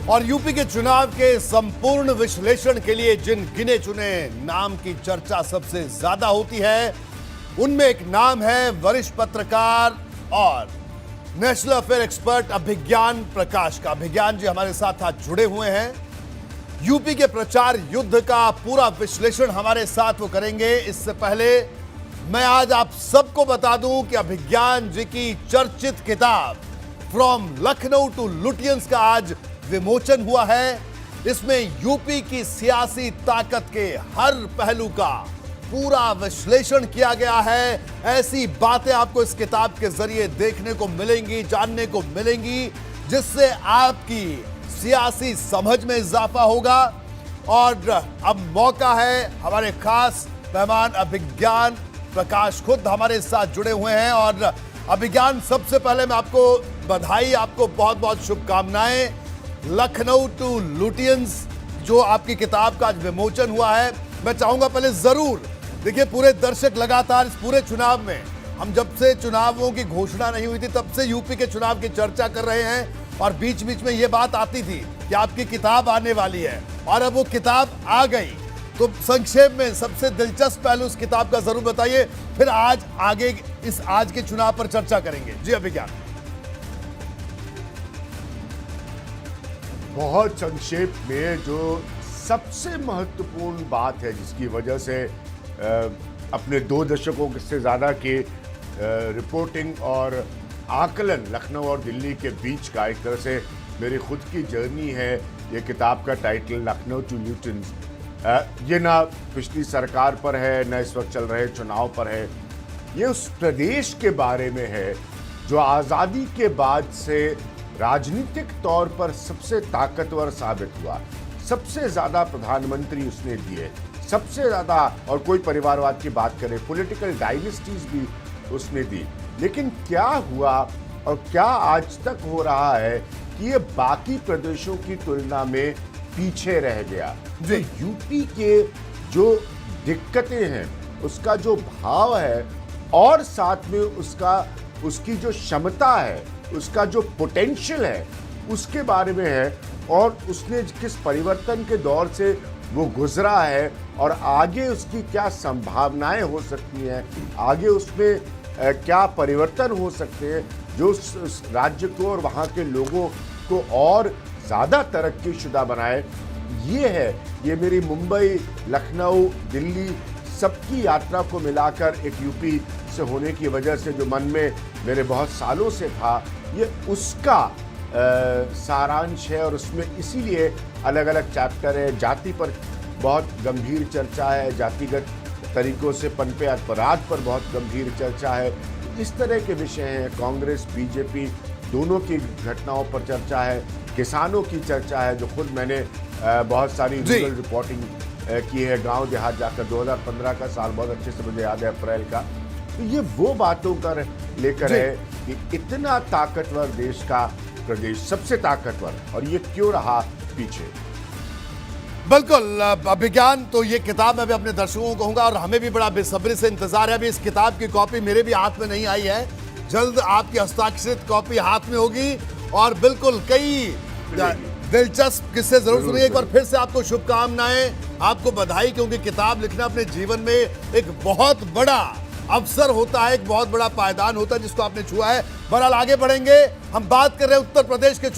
और यूपी के चुनाव के संपूर्ण विश्लेषण के लिए जिन गिने चुने नाम की चर्चा सबसे ज्यादा होती है, उनमें एक नाम है वरिष्ठ पत्रकार और नेशनल अफेयर एक्सपर्ट अभिज्ञान प्रकाश का। अभिज्ञान जी हमारे साथ आज जुड़े हुए हैं। यूपी के प्रचार युद्ध का पूरा विश्लेषण हमारे साथ वो करेंगे। इससे पहले मैं आज आप सबको बता दूं कि अभिज्ञान जी की चर्चित किताब फ्रॉम लखनऊ टू लुटियंस का आज विमोचन हुआ है। इसमें यूपी की सियासी ताकत के हर पहलू का पूरा विश्लेषण किया गया है। ऐसी बातें आपको इस किताब के जरिए देखने को मिलेंगी, जानने को मिलेंगी, जिससे आपकी सियासी समझ में इजाफा होगा। और अब मौका है, हमारे खास मेहमान अभिज्ञान प्रकाश खुद हमारे साथ जुड़े हुए हैं। और अभिज्ञान, सबसे पहले मैं आपको बधाई, आपको बहुत बहुत शुभकामनाएं। लखनऊ टू लुटियंस जो आपकी किताब का आज विमोचन हुआ है, मैं चाहूंगा पहले जरूर देखिए, पूरे दर्शक लगातार इस पूरे चुनाव में, हम जब से चुनावों की घोषणा नहीं हुई थी तब से यूपी के चुनाव की चर्चा कर रहे हैं और बीच बीच में यह बात आती थी कि आपकी किताब आने वाली है और अब वो किताब आ गई। तो संक्षेप में सबसे दिलचस्प पहलू इस किताब का जरूर बताइए, फिर आज आगे इस आज के चुनाव पर चर्चा करेंगे। जी अभिज्ञान। बहुत संक्षेप में जो सबसे महत्वपूर्ण बात है, जिसकी वजह से अपने 2 दशकों से ज़्यादा की रिपोर्टिंग और आकलन लखनऊ और दिल्ली के बीच का एक तरह से मेरी खुद की जर्नी है। ये किताब का टाइटल लखनऊ टू लुटियंस, ये ना पिछली सरकार पर है, ना इस वक्त चल रहे चुनाव पर है। ये उस प्रदेश के बारे में है जो आज़ादी के बाद से राजनीतिक तौर पर सबसे ताकतवर साबित हुआ। सबसे ज़्यादा प्रधानमंत्री उसने दिए, सबसे ज़्यादा, और कोई परिवारवाद की बात करें, पॉलिटिकल डायनेस्टीज भी उसने दी। लेकिन क्या हुआ और क्या आज तक हो रहा है कि ये बाकी प्रदेशों की तुलना में पीछे रह गया। जो यूपी के जो दिक्कतें हैं, उसका जो भाव है और साथ में उसकी जो क्षमता है, उसका जो पोटेंशियल है, उसके बारे में है। और उसने किस परिवर्तन के दौर से वो गुजरा है और आगे उसकी क्या संभावनाएं हो सकती हैं, आगे उसमें क्या परिवर्तन हो सकते हैं जो उस राज्य को और वहाँ के लोगों को और ज़्यादा तरक्कीशुदा बनाए। ये मेरी मुंबई, लखनऊ, दिल्ली सबकी यात्रा को मिलाकर एक यूपी से होने की वजह से जो मन में मेरे बहुत सालों से था, ये उसका सारांश है। और उसमें इसीलिए अलग अलग चैप्टर है। जाति पर बहुत गंभीर चर्चा है, जातिगत तरीकों से पनपे अपराध पर बहुत गंभीर चर्चा है। इस तरह के विषय हैं। कांग्रेस, बीजेपी दोनों की घटनाओं पर चर्चा है, किसानों की चर्चा है, जो खुद मैंने बहुत सारी रूरल रिपोर्टिंग की है, गांव देहात जाकर। 2015 का साल बहुत अच्छे से मुझे याद है, अप्रैल का। तो ये वो बातों का लेकर है कि इतना ताकतवर देश का प्रदेश, सबसे ताकतवर, और ये क्यों रहा पीछे। बिल्कुल अभिज्ञान, तो ये किताब मैं भी अपने दर्शकों को कहूंगा और हमें भी बड़ा बेसब्री से इंतजार है। अभी इस किताब की कॉपी मेरे भी हाथ में नहीं आई है, जल्द आपकी हस्ताक्षरित कॉपी हाथ में होगी। और बिल्कुल कई दिलचस्प किस्से जरूर सुनिए। एक बार फिर से आपको शुभकामनाएं, आपको बधाई, क्योंकि किताब लिखना अपने जीवन में एक बहुत बड़ा अवसर होता है, एक बहुत बड़ा पायदान होता है जिसको आपने छुआ है। बहरहाल आगे बढ़ेंगे, हम बात कर रहे हैं उत्तर प्रदेश के चुनाव